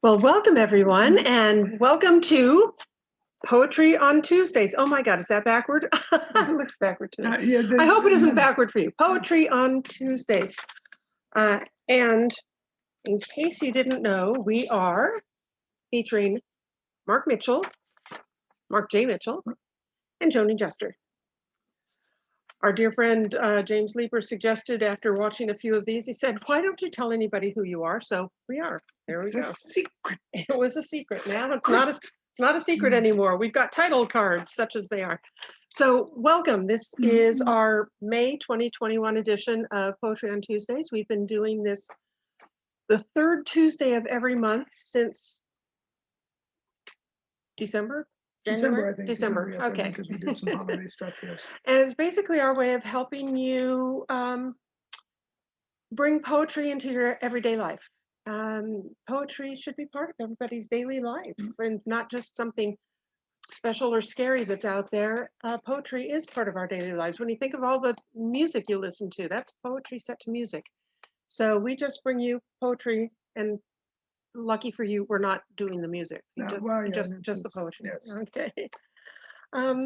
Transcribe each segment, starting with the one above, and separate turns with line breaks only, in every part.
Well, welcome everyone, and welcome to Poetry on Tuesdays. Oh my God, is that backward? It looks backward to me.
Yeah,
I hope it isn't backward for you. Poetry on Tuesdays. And in case you didn't know, we are featuring Mark J. Mitchell, and Joanie Juster. Our dear friend James Leeper suggested after watching a few of these, he said, why don't you tell anybody who you are? So we are. There we go.
Secret.
It was a secret. Now it's not a secret anymore. We've got title cards, such as they are. So welcome. This is our May 2021 edition of Poetry on Tuesdays. We've been doing this the third Tuesday of every month since December? January?
I think.
December.
Yes,
okay.
Because we did some holiday stuff, yes.
And it's basically our way of helping you bring poetry into your everyday life. Poetry should be part of everybody's daily life and not just something special or scary that's out there. Poetry is part of our daily lives. When you think of all the music you listen to, that's poetry set to music. So we just bring you poetry, and lucky for you, we're not doing the music. Just the poetry.
Yes.
Okay.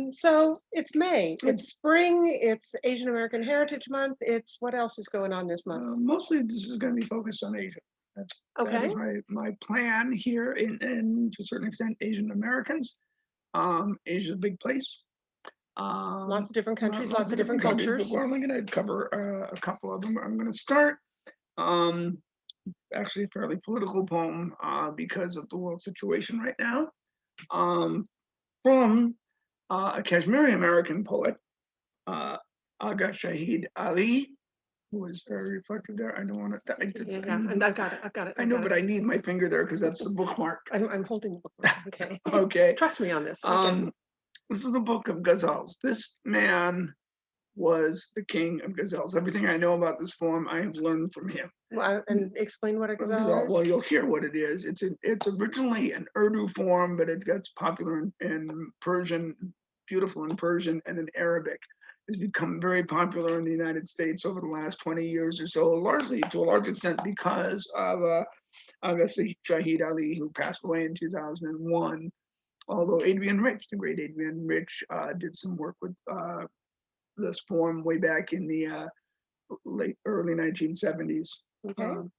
So it's May, it's spring, it's Asian American Heritage Month. It's what else is going on this month?
Mostly this is going to be focused on Asia. That is my plan here, and to a certain extent, Asian Americans. Asia's a big place.
Lots of different countries, lots of different cultures.
But we're only going to cover a couple of them. I'm going to start. Actually, a fairly political poem because of the world situation right now. From a Kashmiri American poet, Aga Shahid Ali, who was very reflective there. I don't want to.
I've got it.
I know, but I need my finger there because that's the bookmark.
I'm holding the bookmark. Okay.
Okay.
Trust me on this. Okay.
This is the Book of Gazelles. This man was the king of gazelles. Everything I know about this form, I have learned from him.
Well, and explain what a gazelle is.
Well, you'll hear what it is. It's originally an Urdu form, but it gets popular in Persian, beautiful in Persian, and in Arabic. It's become very popular in the United States over the last 20 years or so, largely to a large extent because of Aga Shahid Ali, who passed away in 2001. Although Adrian Rich, the great Adrian Rich, did some work with this form way back in the early 1970s.
Okay. So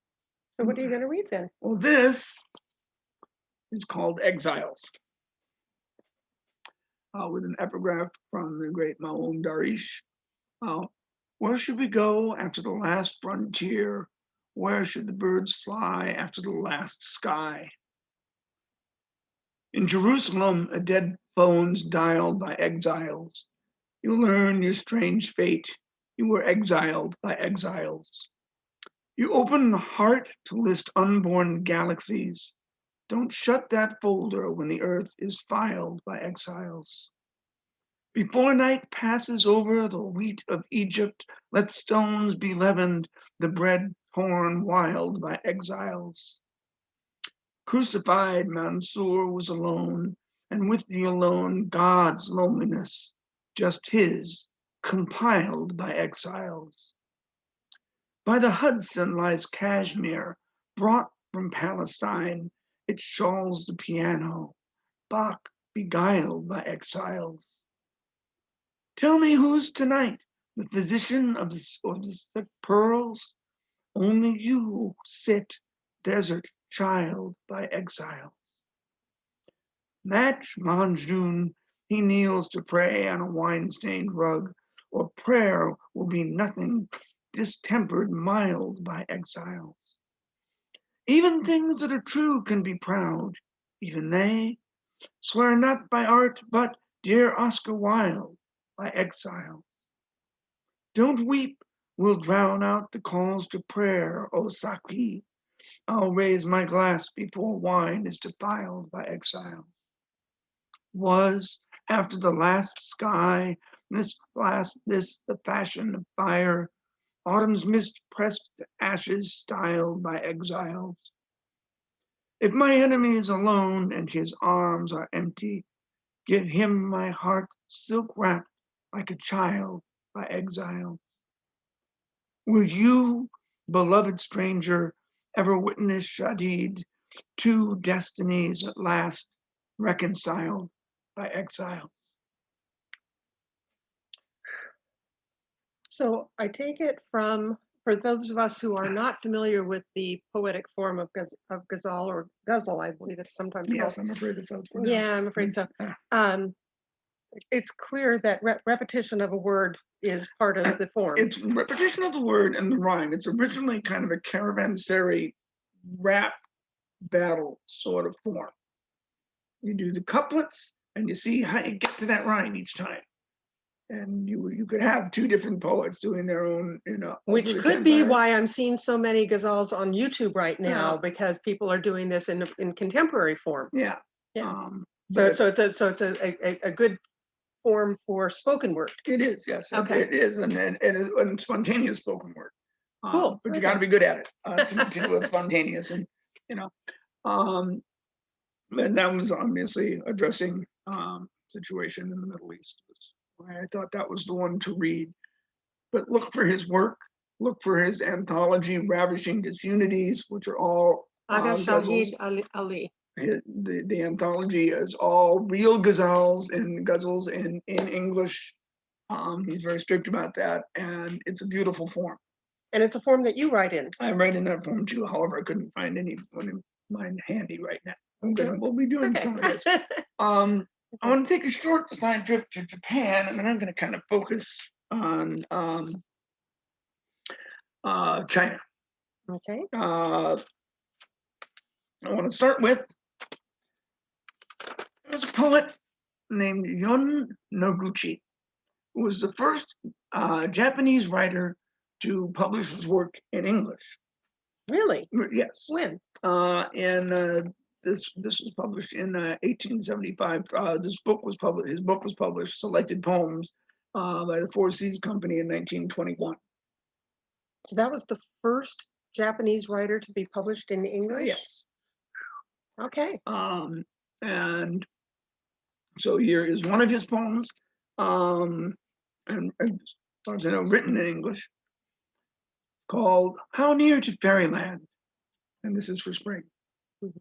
what are you going to read then?
Well, this is called Exiles, with an epigraph from the great Maum Darwish. Where should we go after the last frontier? Where should the birds fly after the last sky? In Jerusalem, a dead phone's dialed by exiles. You learn your strange fate. You were exiled by exiles. You open the heart to list unborn galaxies. Don't shut that folder when the earth is filed by exiles. Before night passes over the wheat of Egypt, let stones be leavened, the bread torn wild by exiles. Crucified Mansour was alone, and with the alone, God's loneliness, just his, compiled by exiles. By the Hudson lies Kashmir, brought from Palestine. It shawls the piano, Bach beguiled by exiles. Tell me who's tonight, the physician of the sick pearls? Only you sit, desert child by exiles. Match Manjun, he kneels to pray on a wine-stained rug, or prayer will be nothing, distempered mild by exiles. Even things that are true can be proud, even they swear not by art, but dear Oscar Wilde by exiles. Don't weep, we'll drown out the calls to prayer, O Saki. I'll raise my glass before wine is defiled by exiles. Was, after the last sky, this the fashion of fire, autumn's mist pressed ashes styled by exiles. If my enemy is alone and his arms are empty, give him my heart silk wrapped like a child by exiles. Will you, beloved stranger, ever witness Shadid, two destinies at last reconciled by exile.
So I take it from, for those of us who are not familiar with the poetic form of Ghazal or Ghazal, I believe it's sometimes
Yes,
called.
I'm afraid it's how it's pronounced.
Yeah, I'm afraid so. It's clear that repetition of a word is part of the form.
It's repetition of the word and the rhyme. It's originally kind of a caravanserai rap battle sort of form. You do the couplets and you see how you get to that rhyme each time. And you could have two different poets doing their own,
Which could be why I'm seeing so many ghazals on YouTube right now, because people are doing this in contemporary form.
Yeah.
Yeah. So it's a good form for spoken word.
It is, yes.
Okay.
It is, and spontaneous spoken word.
Cool.
But you got to be good at it to do it spontaneous, and and that was obviously addressing situation in the Middle East. Why I thought that was the one to read. But look for his work. Look for his anthology, Ravishing Disunities, which are all
Aga
ghazals.
Shahid Ali.
The anthology is all real ghazals in English. He's very strict about that, and it's a beautiful form.
And it's a form that you write in.
I write in that form too. However, I couldn't find anyone in mine handy right now. We'll be doing some of this. I want to take a short side trip to Japan, and then I'm going to kind of focus on China.
Okay.
I want to start with, there's a poet named Yon Noguchi, who was the first Japanese writer to publish his work in English.
Really?
Yes.
When?
And this was published in 1875. His book was published, Selected Poems, by the Four Seas Company in 1921.
So that was the first Japanese writer to be published in English?
Yes.
Okay.
And so here is one of his poems, and as far as I know, written in English, called How Near to Fairyland? And this is for spring.
Mm-hmm.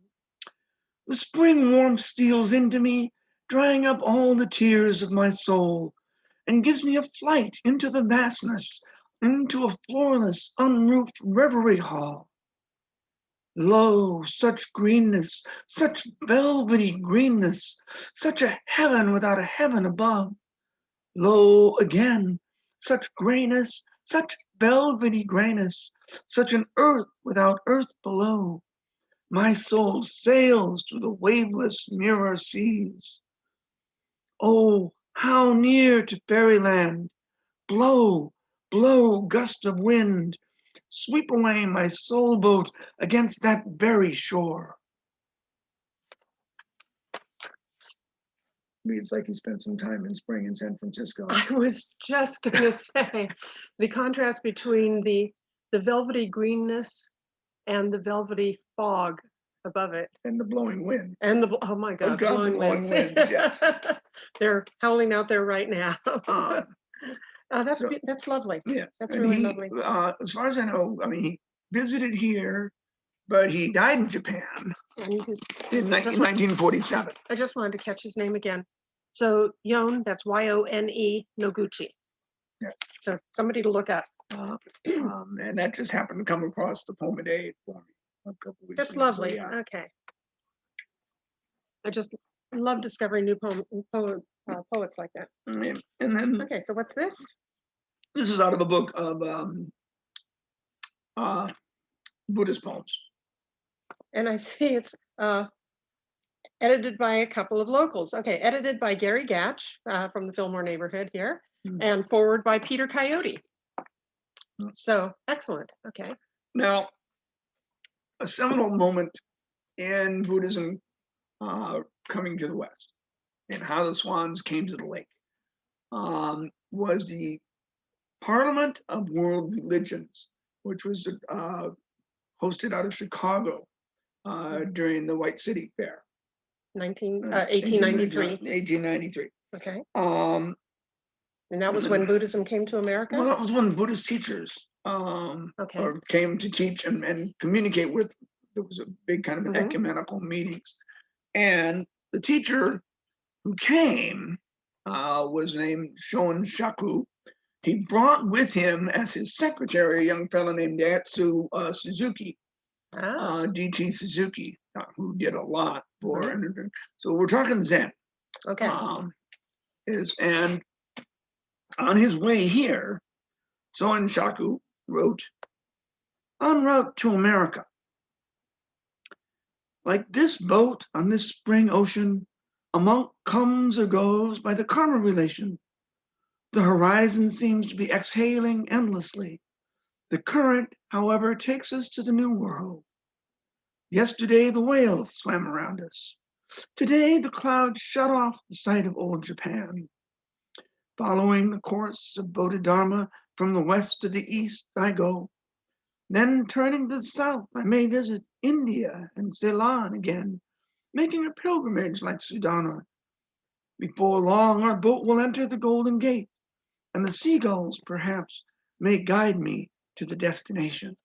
The spring warmth steals into me, drying up all the tears of my soul, and gives me a flight into the vastness, into a floorless, unroofed reverie hall. Lo, such greenness, such velvety greenness, such a heaven without a heaven above. Lo, again, such grayness, such velvety grayness, such an earth without earth below. My soul sails through the waveless mirror seas. Oh, how near to fairyland! Blow, blow, gust of wind, sweep away my soul boat against that very shore. It's like he spent some time in spring in San Francisco.
I was just going to say the contrast between the velvety greenness and the velvety fog above it.
And the blowing winds.
And oh my God,
blowing winds, yes.
They're howling out there right now. That's lovely.
Yeah,
that's really lovely.
As far as I know, I mean, he visited here, but he died in Japan in 1947.
I just wanted to catch his name again. So Yon, that's Yone Noguchi.
Yeah.
So somebody to look at.
And that just happened to come across the Poem a Day for me a couple weeks
That's
ago.
lovely.
So, yeah.
Okay. I just love discovering new poets like that.
And then,
okay, so what's this?
This is out of a book of Buddhist poems.
And I see it's edited by a couple of locals. Okay, edited by Gary Gatch from the Fillmore neighborhood here, and forward by Peter Coyote. So excellent. Okay.
Now, a seminal moment in Buddhism coming to the West, and how the swans came to the lake, was the Parliament of World Religions, which was hosted out of Chicago during the White City Fair.
1893.
1893.
Okay. And that was when Buddhism came to America?
Well, that was when Buddhist teachers came to teach and communicate with there was a big kind of an
Mhm.
ecumenical meetings. And the teacher who came was named Shon Shaku. He brought with him as his secretary a young fellow named Datsu Suzuki,
Ah,
DT Suzuki, who did a lot for
Mhm.
anything. So we're talking Zen.
okay.
And on his way here, Soen Shaku wrote, en route to America, like this boat on this spring ocean, a monk comes or goes by the karma relation. The horizon seems to be exhaling endlessly. The current, however, takes us to the new world. Yesterday, the whales swam around us. Today, the clouds shut off the sight of old Japan. Following the course of Bodhidharma from the west to the east, I go. Then turning to the south, I may visit India and Ceylon again, making a pilgrimage like Sudana. Before long, our boat will enter the Golden Gate, and the seagulls, perhaps, may guide me to the destination.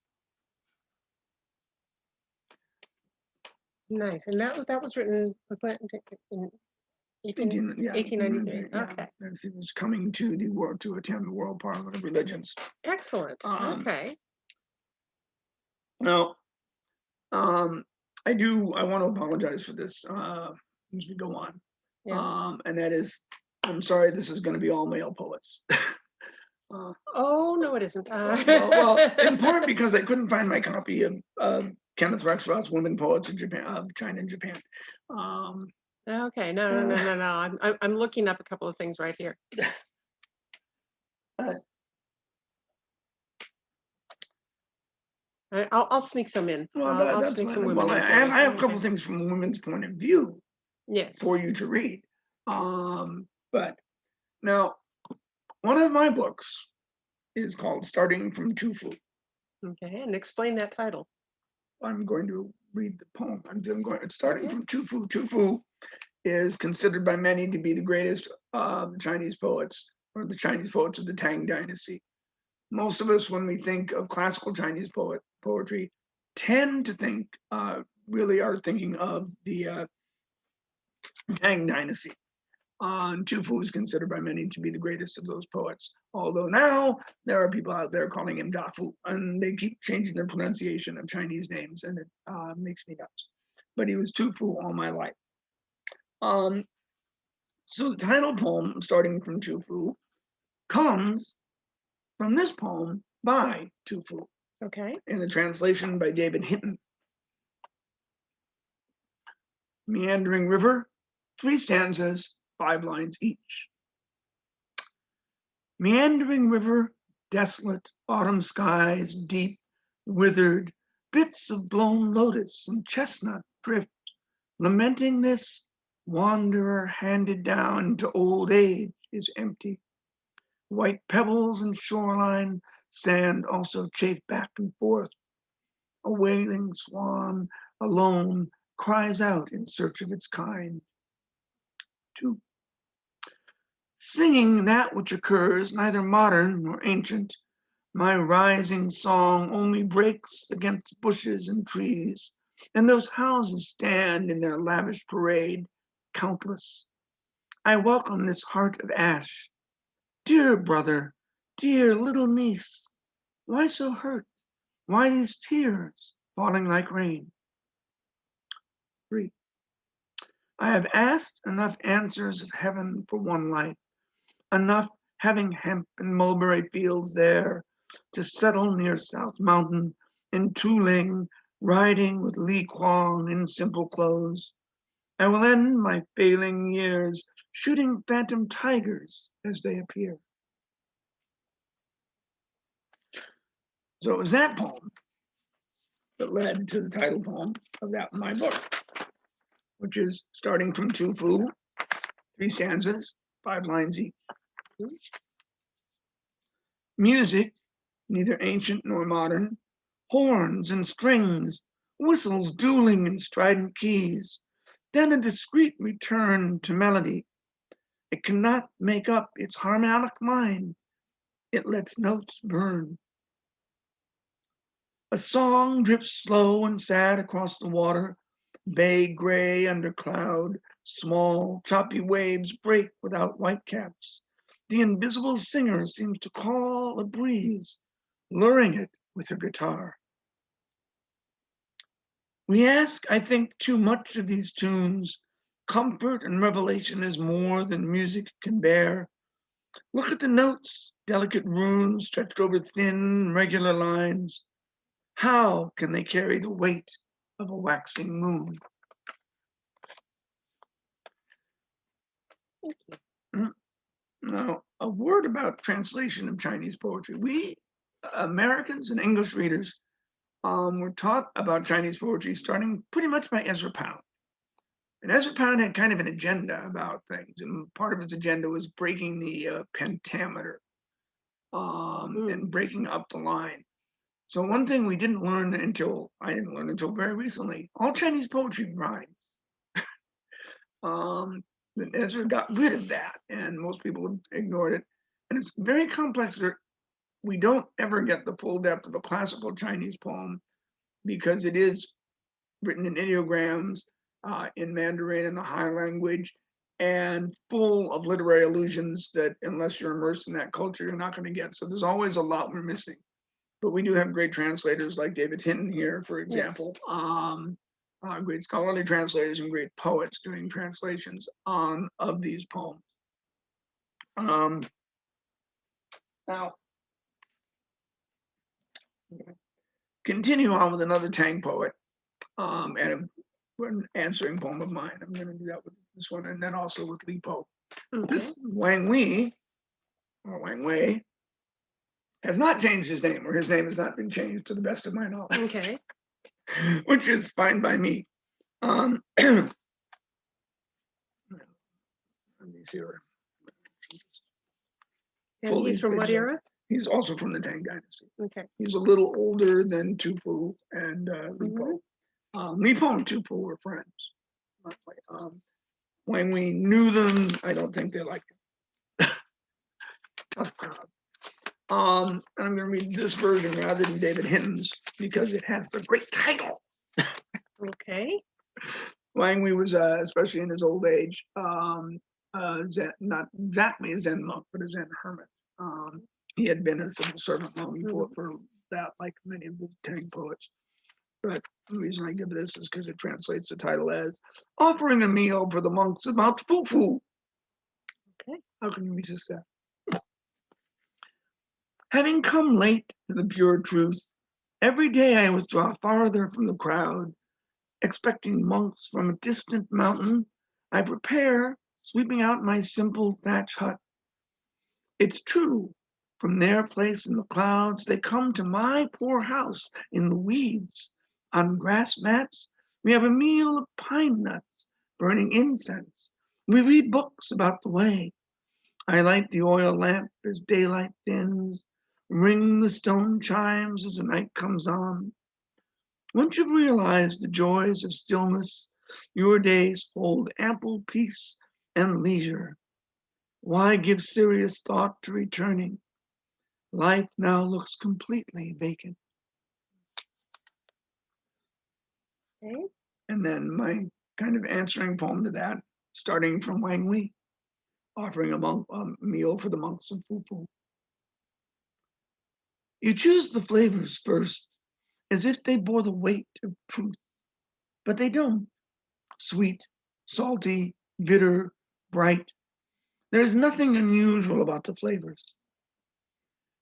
Nice. And that was written in 1893.
Yeah,
Okay.
as he was coming to the world to attend the World Parliament of Religions.
Excellent. Okay.
Now, I want to apologize for this as we go on.
Yes.
And that is, I'm sorry, this is going to be all male poets.
Oh, no, it isn't.
well, in part because I couldn't find my copy of Kenneth Rexroth's Women Poets of Japan, of China and Japan.
Okay. No. I'm looking up a couple of things right here. I'll sneak some in. I'll
That's
sneak
fine.
some women
Well,
in.
I have a couple of things from a women's point of view
Yes.
for you to read. But now, one of my books is called Starting from Tufu.
Okay. And explain that title.
I'm going to read the poem. Starting from Tufu. Tufu is considered by many to be the greatest Chinese poets, or the Chinese poets of the Tang Dynasty. Most of us, when we think of classical Chinese poetry, tend to think, really are thinking of the Tang Dynasty. Tufu is considered by many to be the greatest of those poets. Although now there are people out there calling him Dafu, and they keep changing their pronunciation of Chinese names, and it makes me nuts. But he was Tufu all my life. So the title poem, Starting from Tufu, comes from this poem by Tufu.
Okay.
In the translation by David Hinton. Meandering river, 3 stanzas, 5 lines each. Meandering river, desolate, autumn skies, deep, withered, bits of blown lotus and chestnut drift, lamenting this wanderer handed down to old age is empty. White pebbles and shoreline sand also chafe back and forth. A wailing swan, alone, cries out in search of its kind. 2. Singing that which occurs neither modern nor ancient, my rising song only breaks against bushes and trees, and those houses stand in their lavish parade, countless. I welcome this heart of ash. Dear brother, dear little niece, why so hurt? Why these tears falling like rain? 3. I have asked enough answers of heaven for one life, enough having hemp and mulberry fields there to settle near South Mountain in Tuling, riding with Li Kuang in simple clothes. I will end my failing years shooting phantom tigers as they appear. So it was that poem that led to the title poem of my book, which is Starting from Tufu, 3 stanzas, 5 lines each. Music, neither ancient nor modern, horns and strings, whistles dueling in strident keys, then a discreet return to melody. It cannot make up its harmonic mind. It lets notes burn. A song drifts slow and sad across the water, bay gray under cloud. Small, choppy waves break without whitecaps. The invisible singer seems to call a breeze, luring it with her guitar. We ask, I think, too much of these tunes. Comfort and revelation is more than music can bear. Look at the notes, delicate runes stretched over thin, regular lines. How can they carry the weight of a waxing moon?
Thank you.
Now, a word about translation of Chinese poetry. We Americans and English readers were taught about Chinese poetry starting pretty much by Ezra Pound. And Ezra Pound had kind of an agenda about things, and part of his agenda was breaking the pentameter and breaking up the line. So one thing we didn't learn until I didn't learn until very recently, all Chinese poetry rhymes. Ezra got rid of that, and most people have ignored it. And it's very complex. We don't ever get the full depth of a classical Chinese poem because it is written in ideograms, in Mandarin, in the high language, and full of literary allusions that, unless you're immersed in that culture, you're not going to get. So there's always a lot we're missing. But we do have great translators like David Hinton here, for example. Yes. Great scholarly translators and great poets doing translations of these poems. Now, continue on with another Tang poet and an answering poem of mine. I'm going to do that with this one, and then also with Li Po. Okay. This Wang Wei, has not changed his name, or his name has not been changed to the best of my knowledge.
Okay.
Which is fine by me. These here.
And he's from what era?
He's also from the Tang Dynasty.
Okay.
He's a little older than Tu Fu and Li Po. Li Po and Tu Fu were friends. When we knew them, I don't think they liked him. Tough crowd. I'm going to read this version rather than David Hinton's because it has a great title.
Okay.
Wang Wei was, especially in his old age, Zen, not exactly a Zen monk, but a Zen hermit. He had been a civil servant long before for that, like many of the Tang poets. But the reason I give this is because it translates the title as "Offering a Meal for the Monks of Mount Fufu." Okay, how can you resist that? Having come late to the pure truth, every day I withdraw farther from the crowd. Expecting monks from a distant mountain, I prepare, sweeping out my simple thatch hut. It's true, from their place in the clouds, they come to my poor house in the weeds. On grass mats, we have a meal of pine nuts, burning incense. We read books about the way. I light the oil lamp as daylight thins, ring the stone chimes as the night comes on. Once you've realized the joys of stillness, your days hold ample peace and leisure. Why give serious thought to returning? Life now looks completely vacant. Okay. And then my kind of answering poem to that, starting from Wang Wei, offering a meal for the monks of Fufu. You choose the flavors first, as if they bore the weight of truth, but they don't. Sweet, salty, bitter, bright. There's nothing unusual about the flavors.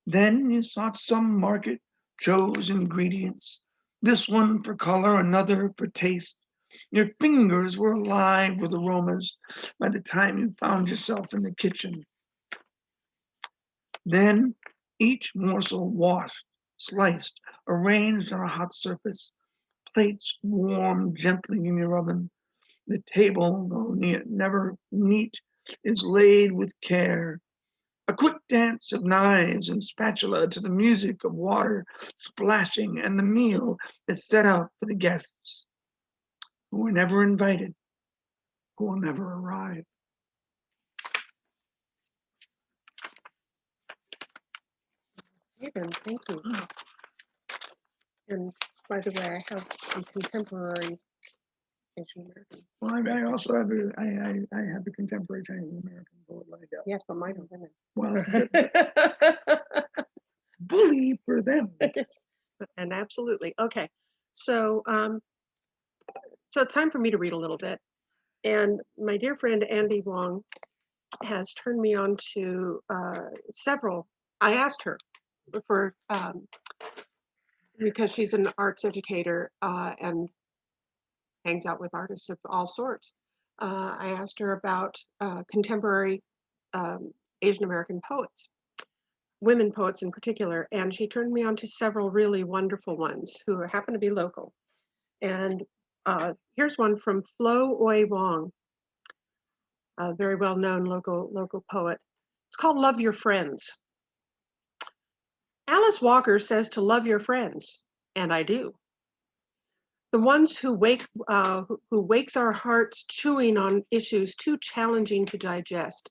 Then you sought some market, chose ingredients, this one for color, another for taste. Your fingers were alive with aromas by the time you found yourself in the kitchen. Then each morsel washed, sliced, arranged on a hot surface, plates warmed gently in your oven. The table, though never neat, is laid with care. A quick dance of knives and spatula to the music of water splashing, and the meal is set out for the guests who were never invited, who will never arrive.
Thank you. And by the way, I have some contemporary Asian American.
Well, I also have I have a contemporary Chinese American poet lined up.
Yes, but mine are women.
Well, bully for them.
Yes, and absolutely. Okay. So so it's time for me to read a little bit. And my dear friend Andy Wong has turned me on to several. I asked her for because she's an arts educator and hangs out with artists of all sorts. I asked her about contemporary Asian American poets, women poets in particular, and she turned me on to several really wonderful ones who happen to be local. And here's one from Flo Oi Wong, a very well-known local poet. It's called Love Your Friends. Alice Walker says to love your friends, and I do. The ones who wakes our hearts chewing on issues too challenging to digest.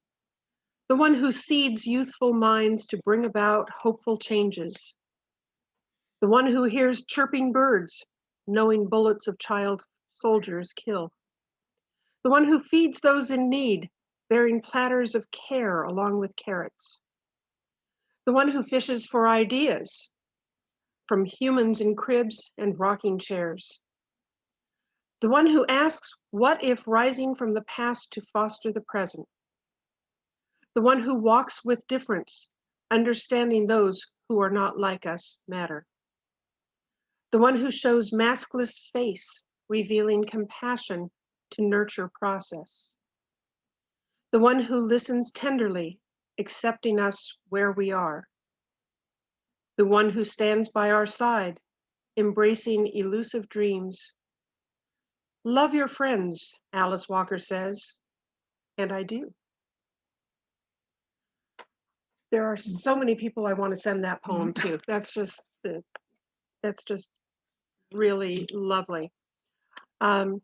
The one who seeds youthful minds to bring about hopeful changes. The one who hears chirping birds, knowing bullets of child soldiers kill. The one who feeds those in need, bearing platters of care along with carrots. The one who fishes for ideas, from humans in cribs and rocking chairs. The one who asks, what if rising from the past to foster the present? The one who walks with difference, understanding those who are not like us matter. The one who shows maskless face, revealing compassion to nurture process. The one who listens tenderly, accepting us where we are. The one who stands by our side, embracing elusive dreams. Love your friends, Alice Walker says, and I do. There are so many people I want to send that poem to. That's just really lovely. And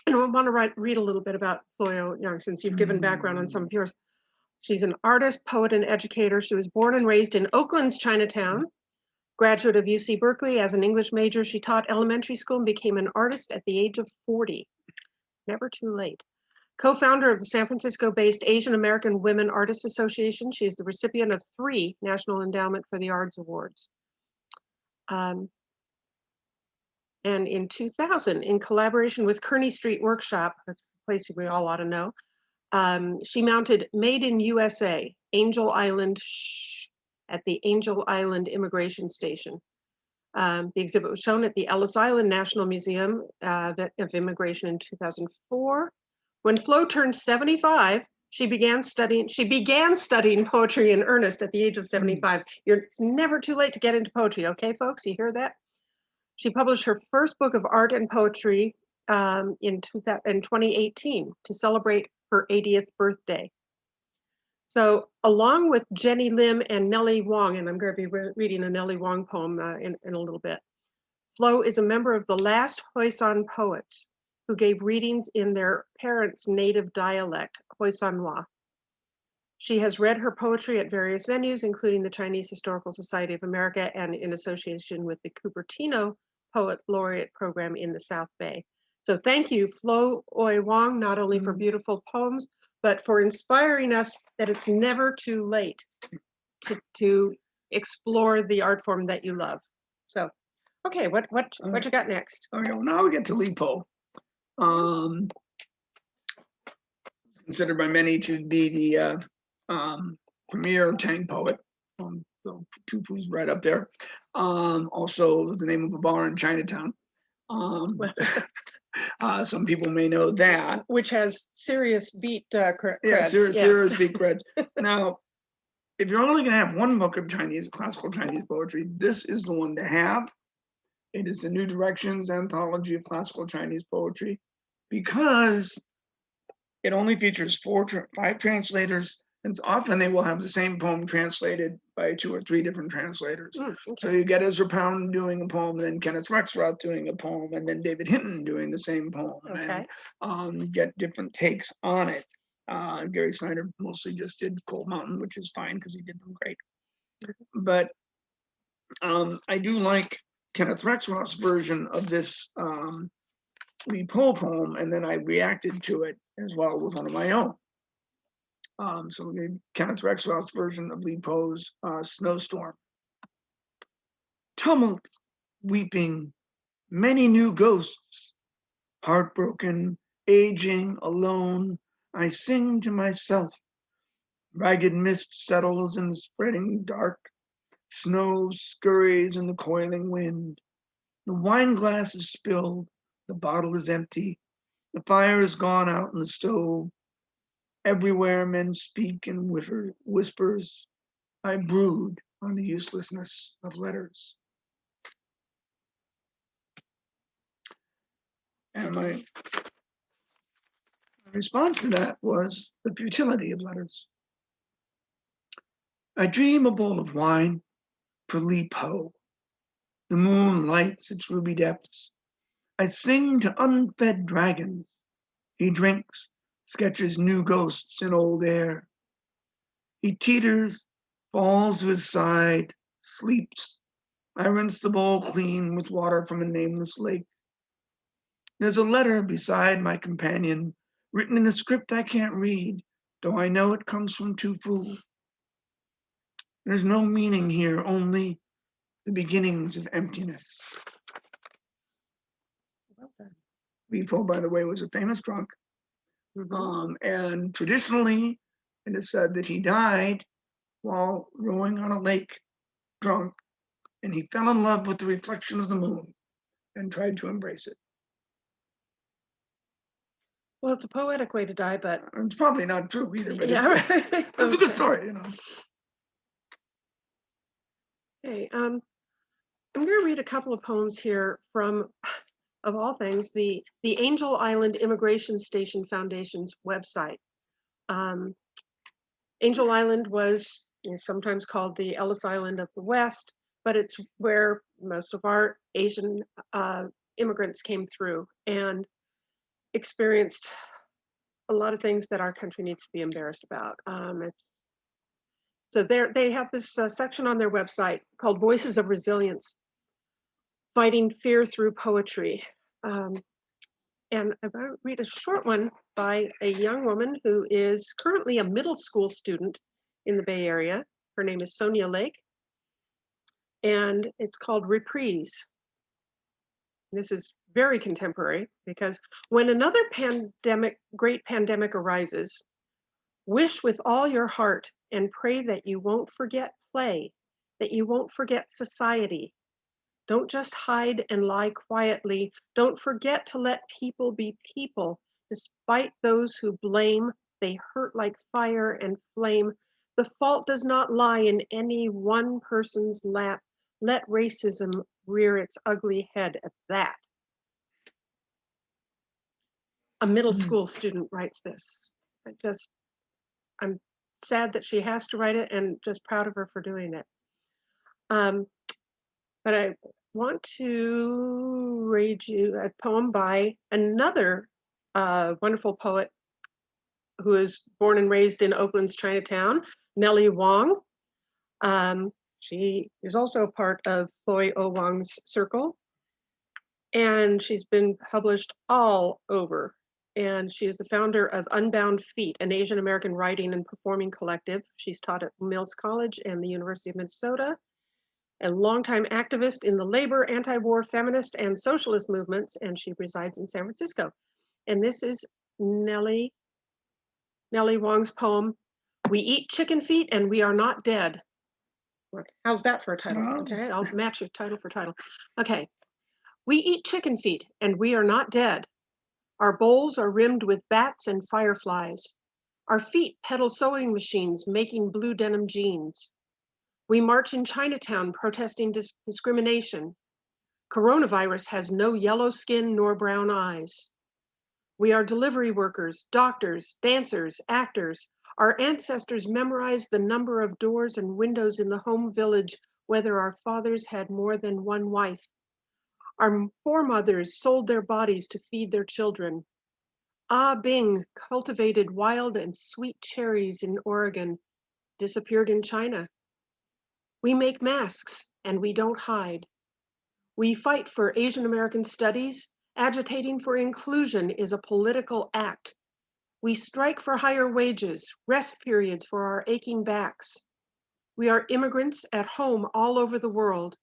I want to read a little bit about Floyo Young, since you've given background on some of yours. She's an artist, poet, and educator. She was born and raised in Oakland's Chinatown. Graduate of UC Berkeley as an English major, she taught elementary school and became an artist at the age of 40. Never too late. Co-founder of the San Francisco-based Asian American Women Artists Association, she is the recipient of 3 National Endowment for the Arts Awards. And in 2000, in collaboration with Kearney Street Workshop, that's a place we all ought to know, she mounted Made in USA, Angel Island at the Angel Island Immigration Station. The exhibit was shown at the Ellis Island National Museum of Immigration in 2004. When Flo turned 75, she began studying poetry in earnest at the age of 75. It's never too late to get into poetry, okay, folks? You hear that? She published her first book of art and poetry in 2018 to celebrate her 80th birthday. So along with Jenny Lim and Nellie Wong, and I'm going to be reading a Nellie Wong poem in a little bit, Flo is a member of the last Hoisan poets who gave readings in their parents' native dialect, Hoisanwa. She has read her poetry at various venues, including the Chinese Historical Society of America and in association with the Cupertino Poet Laureate Program in the South Bay. So thank you, Flo Oi Wong, not only for beautiful poems, but for inspiring us that it's never too late to explore the art form that you love. So, okay, what you got next?
Okay, well now we get to Li Po. Considered by many to be the premier Tang poet. So Tufu's right up there. Also the name of a bar in Chinatown. Some people may know that.
Which has serious beat creds.
Yeah, serious beat creds. Now, if you're only going to have one book of classical Chinese poetry, this is the one to have. It is the New Directions Anthology of Classical Chinese Poetry, because it only features 5 translators, and often they will have the same poem translated by 2 or 3 different translators. Okay. So you get Ezra Pound doing a poem, then Kenneth Rexroth doing a poem, and then David Hinton doing the same poem, and get different takes on it. Gary Snyder mostly just did Cold Mountain, which is fine because he did them great. But I do like Kenneth Rexroth's version of this Lee Poe poem, and then I reacted to it as well with one of my own. So we made Kenneth Rexroth's version of Lee Poe's Snowstorm. Tumult, weeping, many new ghosts, heartbroken, aging, alone, I sing to myself. Ragged mist settles in the spreading dark. Snow scurries in the coiling wind. The wine glass is spilled. The bottle is empty. The fire is gone out in the stove. Everywhere men speak in whispers. I brood on the uselessness of letters. And my response to that was the futility of letters. I dream a bowl of wine for Lee Poe. The moon lights its ruby depths. I sing to unfed dragons. He drinks, sketches new ghosts in old air. He teeters, falls to his side, sleeps. I rinse the bowl clean with water from a nameless lake. There's a letter beside my companion, written in a script I can't read, though I know it comes from Tu Fu. There's no meaning here, only the beginnings of emptiness.
Well done.
Lee Poe, by the way, was a famous drunk. And traditionally, it is said that he died while rowing on a lake drunk, and he fell in love with the reflection of the moon and tried to embrace it.
Well, it's a poetic way to die, but
It's probably not true either, but
yeah,
it's a good story, you know.
Okay, I'm going to read a couple of poems here from, of all things, the Angel Island Immigration Station Foundation's website. Angel Island was sometimes called the Ellis Island of the West, but it's where most of our Asian immigrants came through and experienced a lot of things that our country needs to be embarrassed about. So they have this section on their website called Voices of Resilience, Fighting Fear Through Poetry. And I'm going to read a short one by a young woman who is currently a middle school student in the Bay Area. Her name is Sonia Lake, and it's called Reprise. This is very contemporary because when another great pandemic arises, wish with all your heart and pray that you won't forget play, that you won't forget society. Don't just hide and lie quietly. Don't forget to let people be people. Despite those who blame, they hurt like fire and flame. The fault does not lie in any one person's lap. Let racism rear its ugly head at that. A middle school student writes this. I'm sad that she has to write it and just proud of her for doing it. But I want to read you a poem by another wonderful poet who is born and raised in Oakland's Chinatown, Nellie Wong. She is also a part of Chloe O. Wong's circle, and she's been published all over. And she is the founder of Unbound Feet, an Asian American writing and performing collective. She's taught at Mills College and the University of Minnesota. A longtime activist in the labor, anti-war, feminist, and socialist movements, and she resides in San Francisco. And this is Nellie Wong's poem, We Eat Chicken Feet and We Are Not Dead. How's that for a title?
Wow.
Okay, I'll match your title for title. Okay. We eat chicken feet and we are not dead. Our bowls are rimmed with bats and fireflies. Our feet pedal sewing machines making blue denim jeans. We march in Chinatown protesting discrimination. Coronavirus has no yellow skin nor brown eyes. We are delivery workers, doctors, dancers, actors. Our ancestors memorized the number of doors and windows in the home village, whether our fathers had more than one wife. Our foremothers sold their bodies to feed their children. Ah Bing cultivated wild and sweet cherries in Oregon, disappeared in China. We make masks and we don't hide. We fight for Asian American studies. Agitating for inclusion is a political act. We strike for higher wages, rest periods for our aching backs. We are immigrants at home all over the world.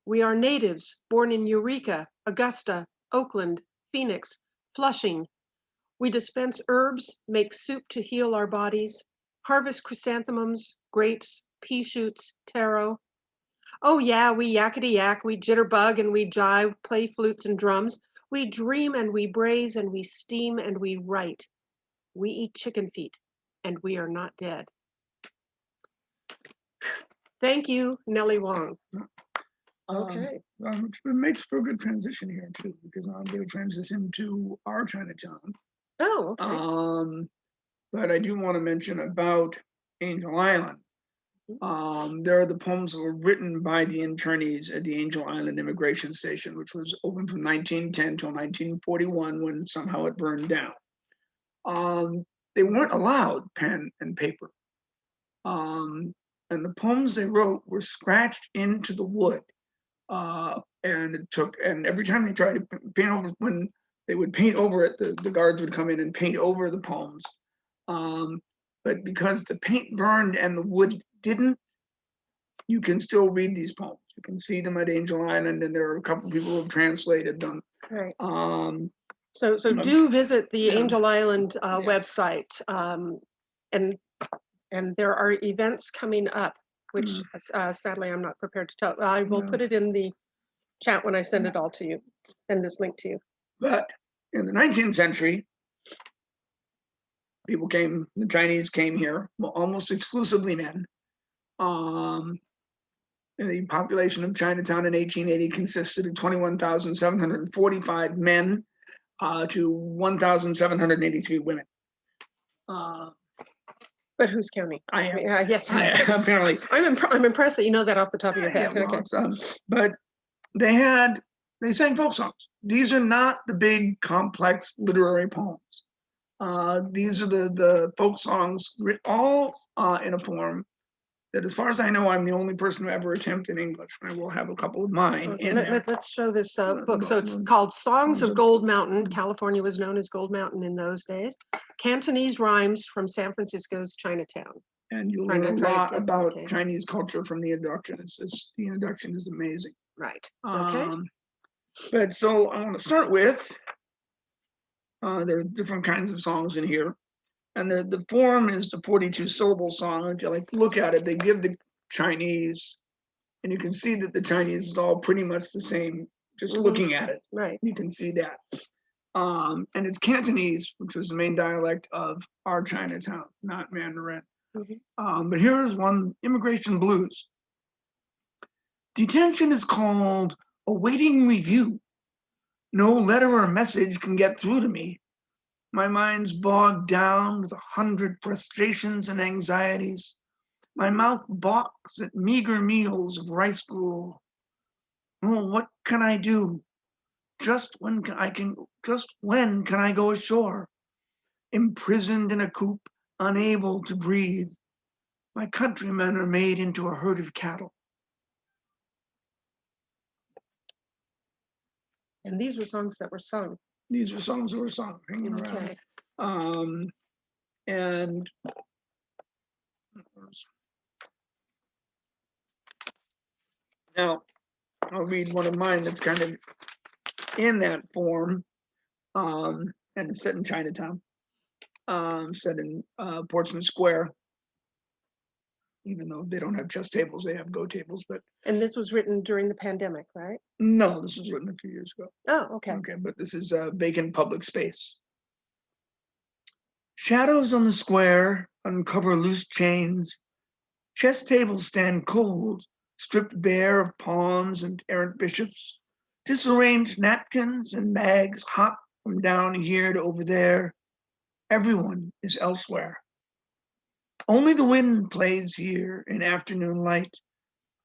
We are natives born in Eureka, Augusta, Oakland, Phoenix, Flushing. We dispense herbs, make soup to heal our bodies, harvest chrysanthemums, grapes, pea shoots, taro. Oh yeah, we yakety yak, we jitterbug and we jive, play flutes and drums. We dream and we braise and we steam and we write. We eat chicken feet and we are not dead. Thank you, Nellie Wong. Okay.
Which makes for a good transition here too, because I'm going to transition to our Chinatown.
Oh, okay.
But I do want to mention about Angel Island. There are the poems that were written by the internees at the Angel Island Immigration Station, which was open from 1910 till 1941 when somehow it burned down. They weren't allowed pen and paper. And the poems they wrote were scratched into the wood. And every time they tried to paint over, when they would paint over it, the guards would come in and paint over the poems. But because the paint burned and the wood didn't, you can still read these poems. You can see them at Angel Island, and there are a couple of people who have translated them.
Right. So do visit the Angel Island website, and there are events coming up, which sadly I'm not prepared to tell. I will put it in the chat when I send it all to you, and this link to you. But
in the 19th century, the Chinese came here, almost exclusively men. The population of Chinatown in 1880 consisted of 21,745 men to 1,783 women.
But who's counting?
I am.
Yes.
Apparently.
I'm impressed that you know that off the top of your head.
Yeah, well, okay. But they sang folk songs. These are not the big, complex literary poems. These are the folk songs, all in a form that, as far as I know, I'm the only person who ever attempted English. I will have a couple of mine in there.
Let's show this book. So it's called Songs of Gold Mountain. California was known as Gold Mountain in those days. Cantonese rhymes from San Francisco's Chinatown.
And you'll learn a lot about Chinese culture from the introduction. The introduction is amazing.
Right. Okay.
But so I want to start with, there are different kinds of songs in here. And the form is the 42 syllable song. If you look at it, they give the Chinese, and you can see that the Chinese is all pretty much the same, just looking at it.
Right.
You can see that. And it's Cantonese, which was the main dialect of our Chinatown, not Mandarin. But here's one, Immigration Blues. Detention is called awaiting review. No letter or message can get through to me. My mind's bogged down with 100 frustrations and anxieties. My mouth balks at meager meals of rice gruel. Oh, what can I do? Just when can I go ashore? Imprisoned in a coop, unable to breathe. My countrymen are made into a herd of cattle.
And these were songs that were sung.
These were songs that were sung, hanging around. And now I'll read one of mine that's kind of in that form, and it's set in Chinatown, set in Portsmouth Square. Even though they don't have chess tables, they have go tables.
And this was written during the pandemic, right?
No, this was written a few years ago.
Oh, okay.
Okay, but this is vacant public space. Shadows on the square uncover loose chains. Chess tables stand cold, stripped bare of pawns and errant bishops. Disarranged napkins and bags hop from down here to over there. Everyone is elsewhere. Only the wind plays here in afternoon light.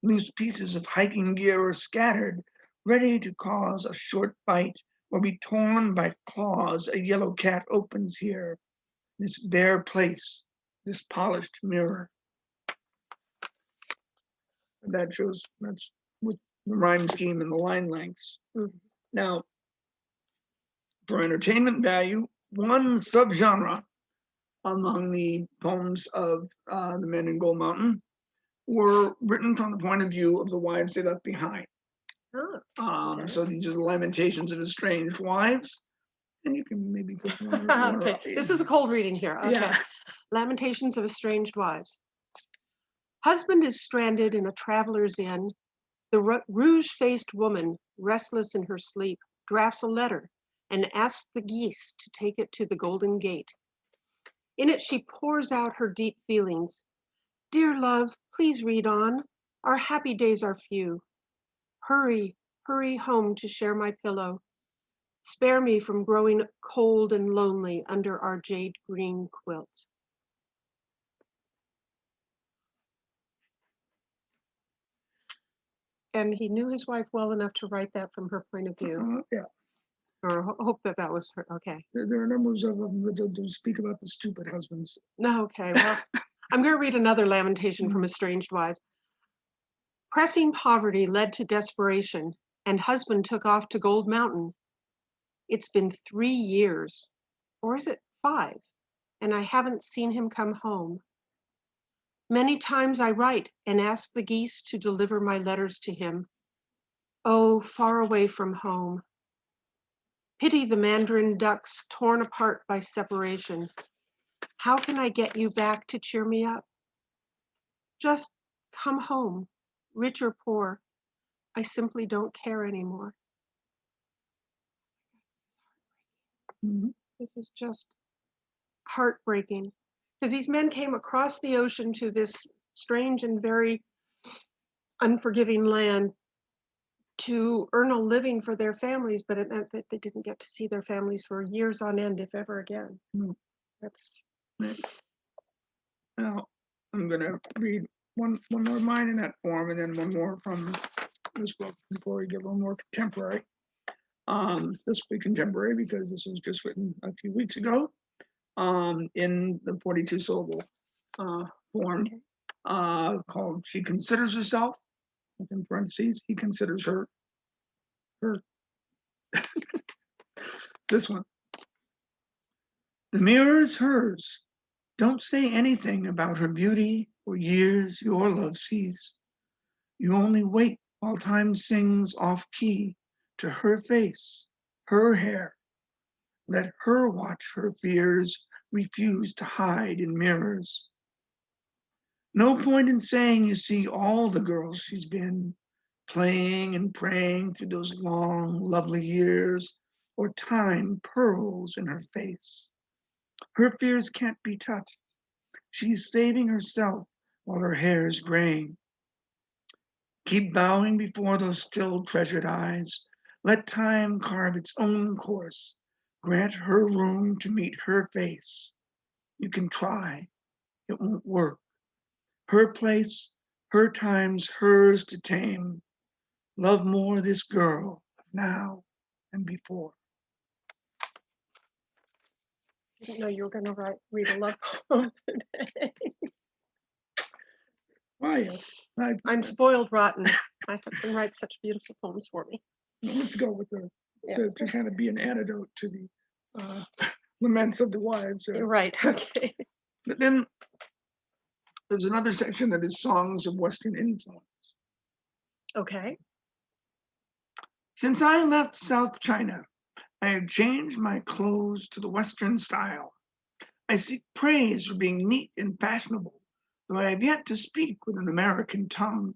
Loose pieces of hiking gear are scattered, ready to cause a short bite or be torn by claws. A yellow cat opens here, this bare place, this polished mirror. That's with the rhyme scheme and the line lengths.
Mhm.
Now, for entertainment value, one subgenre among the poems of the men in Gold Mountain were written from the point of view of the wives they left behind.
Oh, okay.
So these are the lamentations of estranged wives. And you can maybe put one or
Okay, this is a cold reading here. Okay.
Yeah.
Lamentations of Estranged Wives. Husband is stranded in a traveler's inn. The rouge-faced woman, restless in her sleep, drafts a letter and asks the geese to take it to the Golden Gate. In it, she pours out her deep feelings. Dear love, please read on. Our happy days are few. Hurry, hurry home to share my pillow. Spare me from growing cold and lonely under our jade green quilt. And he knew his wife well enough to write that from her point of view,
Yeah.
or hope that that was her. Okay.
There are numbers of them that do speak about the stupid husbands.
No, okay. Well, I'm going to read another lamentation from Estranged Wives. Pressing poverty led to desperation, and husband took off to Gold Mountain. It's been 3 years, or is it 5? And I haven't seen him come home. Many times I write and ask the geese to deliver my letters to him. Oh, far away from home. Pity the mandarin ducks torn apart by separation. How can I get you back to cheer me up? Just come home, rich or poor. I simply don't care anymore.
Mm-hmm.
This is just heartbreaking because these men came across the ocean to this strange and very unforgiving land to earn a living for their families, but it meant that they didn't get to see their families for years on end, if ever again.
Mm.
That's
Now I'm gonna read one more of mine in that form, and then one more from this book before we get a little more contemporary. This will be contemporary because this was just written a few weeks ago. In the 42 syllable form, called "She Considers Herself." Within parentheses, he considers her. This one. The mirror is hers. Don't say anything about her beauty or years your love sees. You only wait while time sings off key to her face, her hair. Let her watch her fears refuse to hide in mirrors. No point in saying you see all the girls she's been, playing and praying through those long, lovely years, or time pearls in her face. Her fears can't be touched. She's saving herself while her hair is graying. Keep bowing before those still treasured eyes. Let time carve its own course. Grant her room to meet her face. You can try. It won't work. Her place, her time's hers to tame. Love more this girl now and before.
I didn't know you were going to read a love poem today.
Why, yes.
I'm spoiled rotten. My husband writes such beautiful poems for me.
Let's go with
Yes.
to kind of be an antidote to the laments of the wives.
You're right. Okay.
But then there's another section that is songs of Western influence.
Okay.
Since I left South China, I have changed my clothes to the Western style. I seek praise for being neat and fashionable, though I have yet to speak with an American tongue.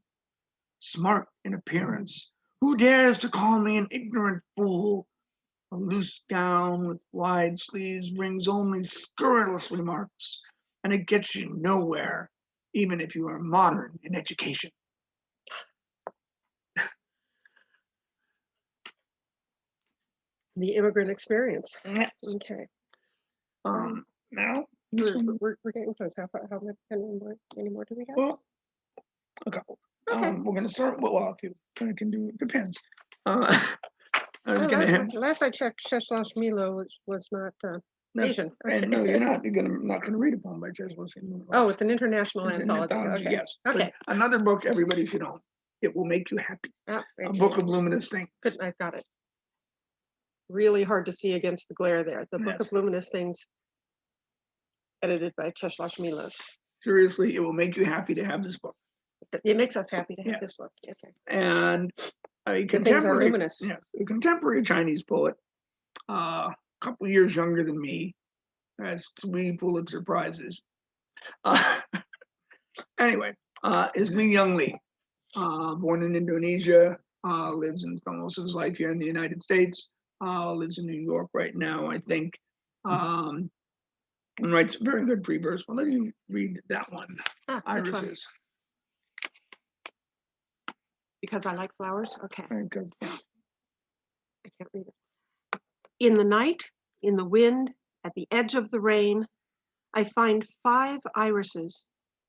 Smart in appearance, who dares to call me an ignorant fool? A loose gown with wide sleeves brings only scurrilous remarks, and it gets you nowhere, even if you are modern in education.
The immigrant experience.
Yes.
Okay.
Now, this one,
we're getting close. How many more do we have?
well, a couple.
Okay.
We're going to start, well, a few. I can do, it depends. I was going to
last I checked, Czesław Milo was not Asian. Okay.
And no, you're not. You're not going to read a poem by Czesław Milo.
Oh, it's an international
It's an
anthology.
anthology,
Okay.
yes.
Okay.
But another book everybody should own. it will make you happy.
Oh,
A
okay.
book of luminous things.
Good, I've got it. Really hard to see against the glare there. The Book
Yes.
of Luminous Things, edited by Czeslaw Milos.
Seriously, it will make you happy to have this book.
It makes us happy to have
Yes.
this book. Okay.
And a
The things are
contemporary,
luminous.
yes, a contemporary Chinese poet, a couple years younger than me, has 3 Pulitzer Prizes. Anyway, is Li Youngli, born in Indonesia, lives in most of his life here in the United States, lives in New York right now, I think, and writes very good free verse. Well, let me read that one.
Which one?
Irises.
Because I like flowers? Okay.
Because, yeah.
I can't read it. In the night, in the wind, at the edge of the rain, I find 5 irises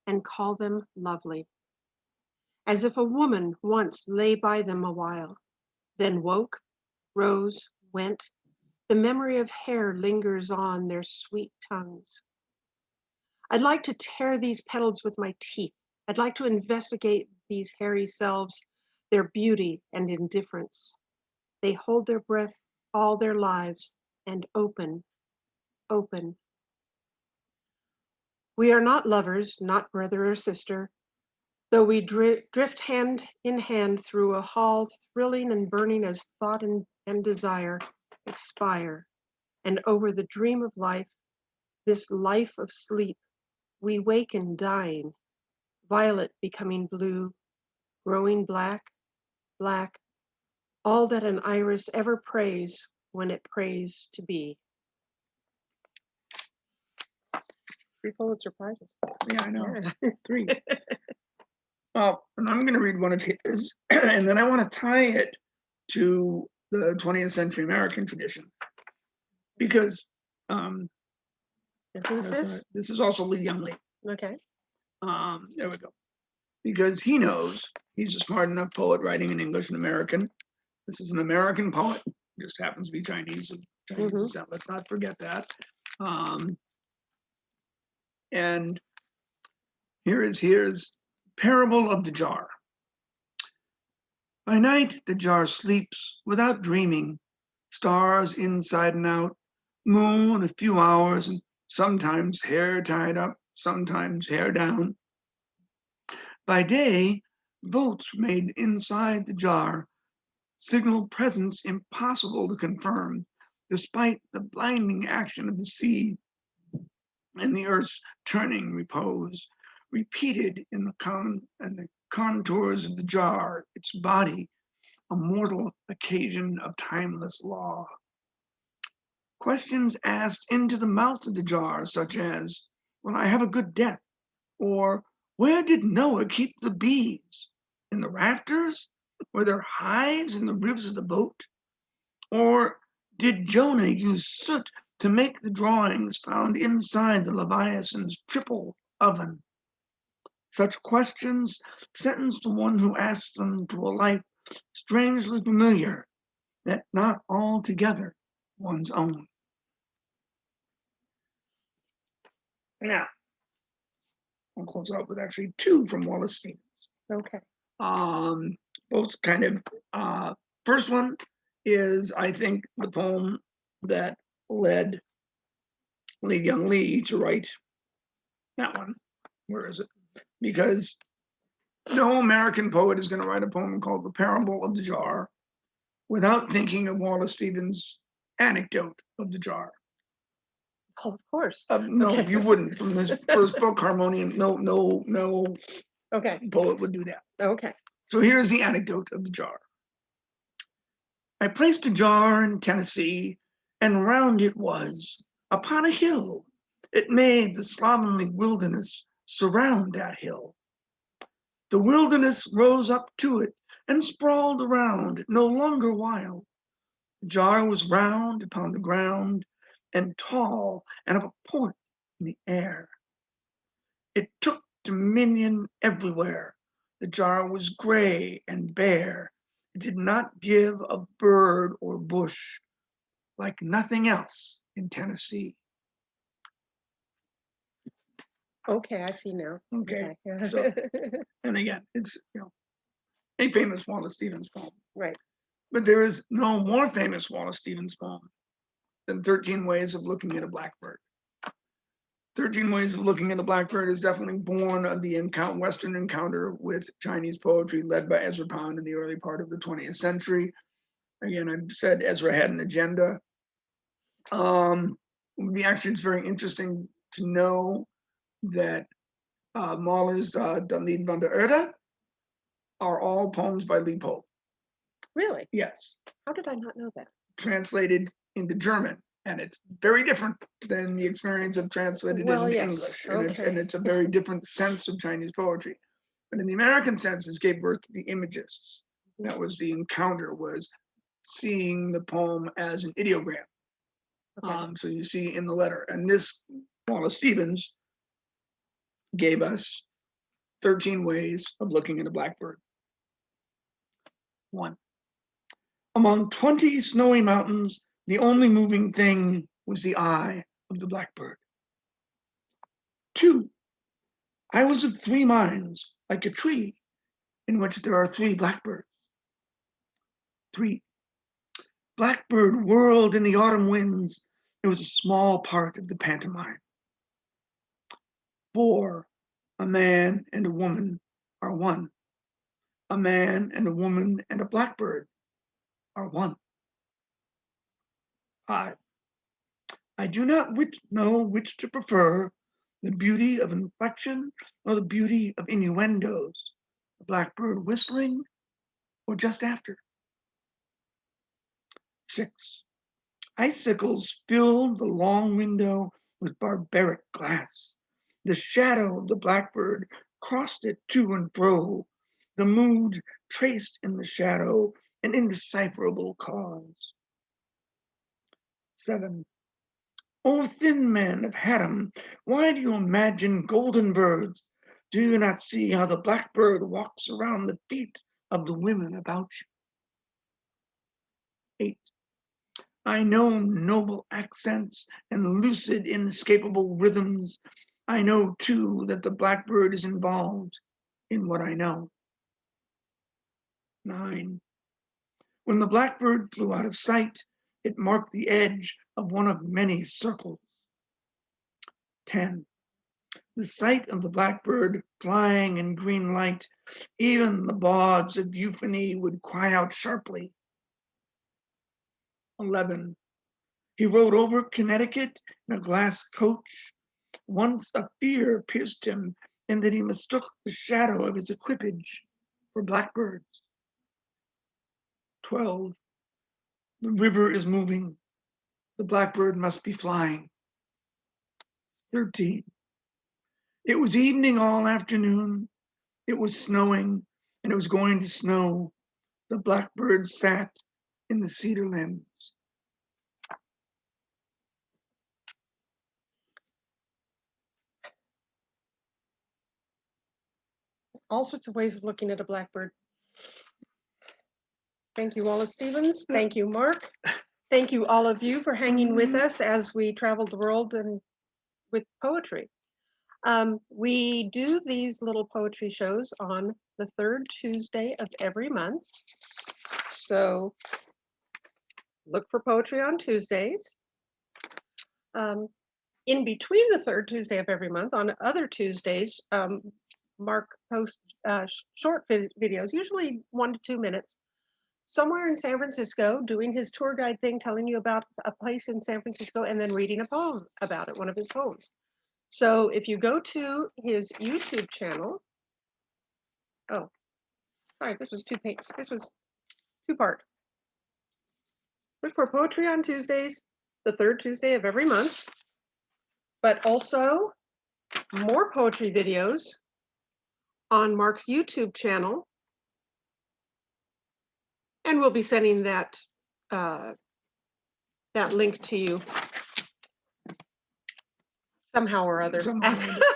and call them lovely. As if a woman once lay by them a while, then woke, rose, went. The memory of hair lingers on their sweet tongues. I'd like to tear these petals with my teeth. I'd like to investigate these hairy selves, their beauty and indifference. They hold their breath all their lives and open, open. We are not lovers, not brother or sister, though we drift hand in hand through a hall thrilling and burning as thought and desire expire. And over the dream of life, this life of sleep, we waken dying, violet becoming blue, growing black, black, all that an iris ever prays when it prays to be. 3 Pulitzer Prizes.
Yeah, I know.
Yeah.
3. Well, and I'm going to read one of his, and then I want to tie it to the 20th century American tradition, because
And who's this?
this is also Li Youngli.
Okay.
There we go. Because he knows he's a smart enough poet writing in English and American. This is an American poet, just happens to be Chinese descent. Let's not forget that. And here's Parable of the Jar. By night, the jar sleeps without dreaming, stars inside and out, moon a few hours, and sometimes hair tied up, sometimes hair down. By day, votes made inside the jar signal presence impossible to confirm, despite the blinding action of the sea and the earth's turning repose, repeated in the contours of the jar, its body, a mortal occasion of timeless law. Questions asked into the mouth of the jar, such as, will I have a good death? Or, where did Noah keep the bees? In the rafters? Were there hives in the ribs of the boat? Or did Jonah use soot to make the drawings found inside the Leviathan's triple oven? Such questions sentence to one who asks them to a life strangely familiar, yet not altogether one's own. Now, I'll close out with actually 2 from Wallace Stevens.
Okay.
Both kind of, first one is, I think, the poem that led Li Youngli to write that one. Where is it? Because no American poet is going to write a poem called The Parable of the Jar without thinking of Wallace Stevens' anecdote of the jar.
Oh, of course.
No,
Okay.
you wouldn't. From his first book, Harmonium, no
Okay.
poet would do that.
Okay.
So here's the anecdote of the jar. I placed a jar in Tennessee, and round it was, upon a hill. It made the slovenly wilderness surround that hill. The wilderness rose up to it and sprawled around, no longer wild. The jar was round upon the ground and tall and of a point in the air. It took dominion everywhere. The jar was gray and bare. It did not give of bird or bush, like nothing else in Tennessee.
Okay, I see now.
Okay.
Okay.
So, and again, it's, a famous Wallace Stevens poem.
Right.
But there is no more famous Wallace Stevens poem than 13 Ways of Looking at a Blackbird. 13 Ways of Looking at a Blackbird is definitely born of the Western encounter with Chinese poetry led by Ezra Pound in the early part of the 20th century. Again, I've said Ezra had an agenda. Actually, it's very interesting to know that Mahler's Das Lied von der Erde are all poems by Lee Pope.
Really?
Yes.
How did I not know that?
Translated into German, and it's very different than the experience of translated into English, and it's a very different sense of Chinese poetry. But in the American sense, this gave birth to the Imagists. That was the encounter, was seeing the poem as an ideogram.
Okay.
So you see in the letter, and this Wallace Stevens gave us 13 ways of looking at a blackbird. 1. Among 20 snowy mountains, the only moving thing was the eye of the blackbird. 2. I was of 3 minds, like a tree in which there are 3 blackbirds. 3. Blackbird whirled in the autumn winds. It was a small part of the pantomime. 4. A man and a woman are one. A man and a woman and a blackbird are one. 5. I do not know which to prefer, the beauty of inflection or the beauty of innuendos, the blackbird whistling or just after. 6. Icicles filled the long window with barbaric glass. The shadow of the blackbird crossed it to and fro. The mood traced in the shadow an indecipherable cause. 7. O thin man of Haddam, why do you imagine golden birds? Do you not see how the blackbird walks around the feet of the women about you? 8. I know noble accents and lucid, inescapable rhythms. I know, too, that the blackbird is involved in what I know. 9. When the blackbird flew out of sight, it marked the edge of one of many circles. 10. The sight of the blackbird flying in green light, even the bawds of euphony would cry out sharply. 11. He rode over Connecticut in a glass coach. Once a fear pierced him in that he mistook the shadow of his equipage for blackbirds. 12. The river is moving. The blackbird must be flying. 13. It was evening all afternoon. It was snowing, and it was going to snow. The blackbird sat in the cedar limbs.
All sorts of ways of looking at a blackbird. Thank you, Wallace Stevens. Thank you, Mark. Thank you, all of you, for hanging with us as we traveled the world and with poetry. We do these little poetry shows on the 3rd Tuesday of every month. So look for poetry on Tuesdays. In between the 3rd Tuesday of every month, on other Tuesdays, Mark posts short videos, usually 1 to 2 minutes, somewhere in San Francisco, doing his tour guide thing, telling you about a place in San Francisco, and then reading a poem about it, one of his poems. So if you go to his YouTube channel, oh, sorry, this was 2-part. Look for poetry on Tuesdays, the 3rd Tuesday of every month, but also more poetry videos on Mark's YouTube channel. And we'll be sending that link to you somehow or other.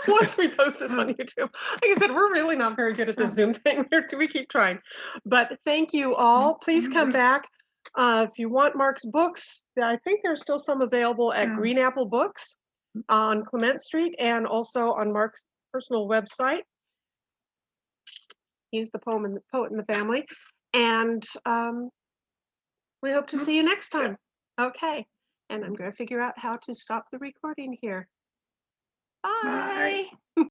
Once we post this on YouTube. Like I said, we're really not very good at this Zoom thing. We keep trying. But thank you all. Please come back. If you want Mark's books, I think there's still some available at Green Apple Books on Clement Street and also on Mark's personal website. He's the poet in the family. And we hope to see you next time. Okay. And I'm going to figure out how to stop the recording here. Bye.
Bye.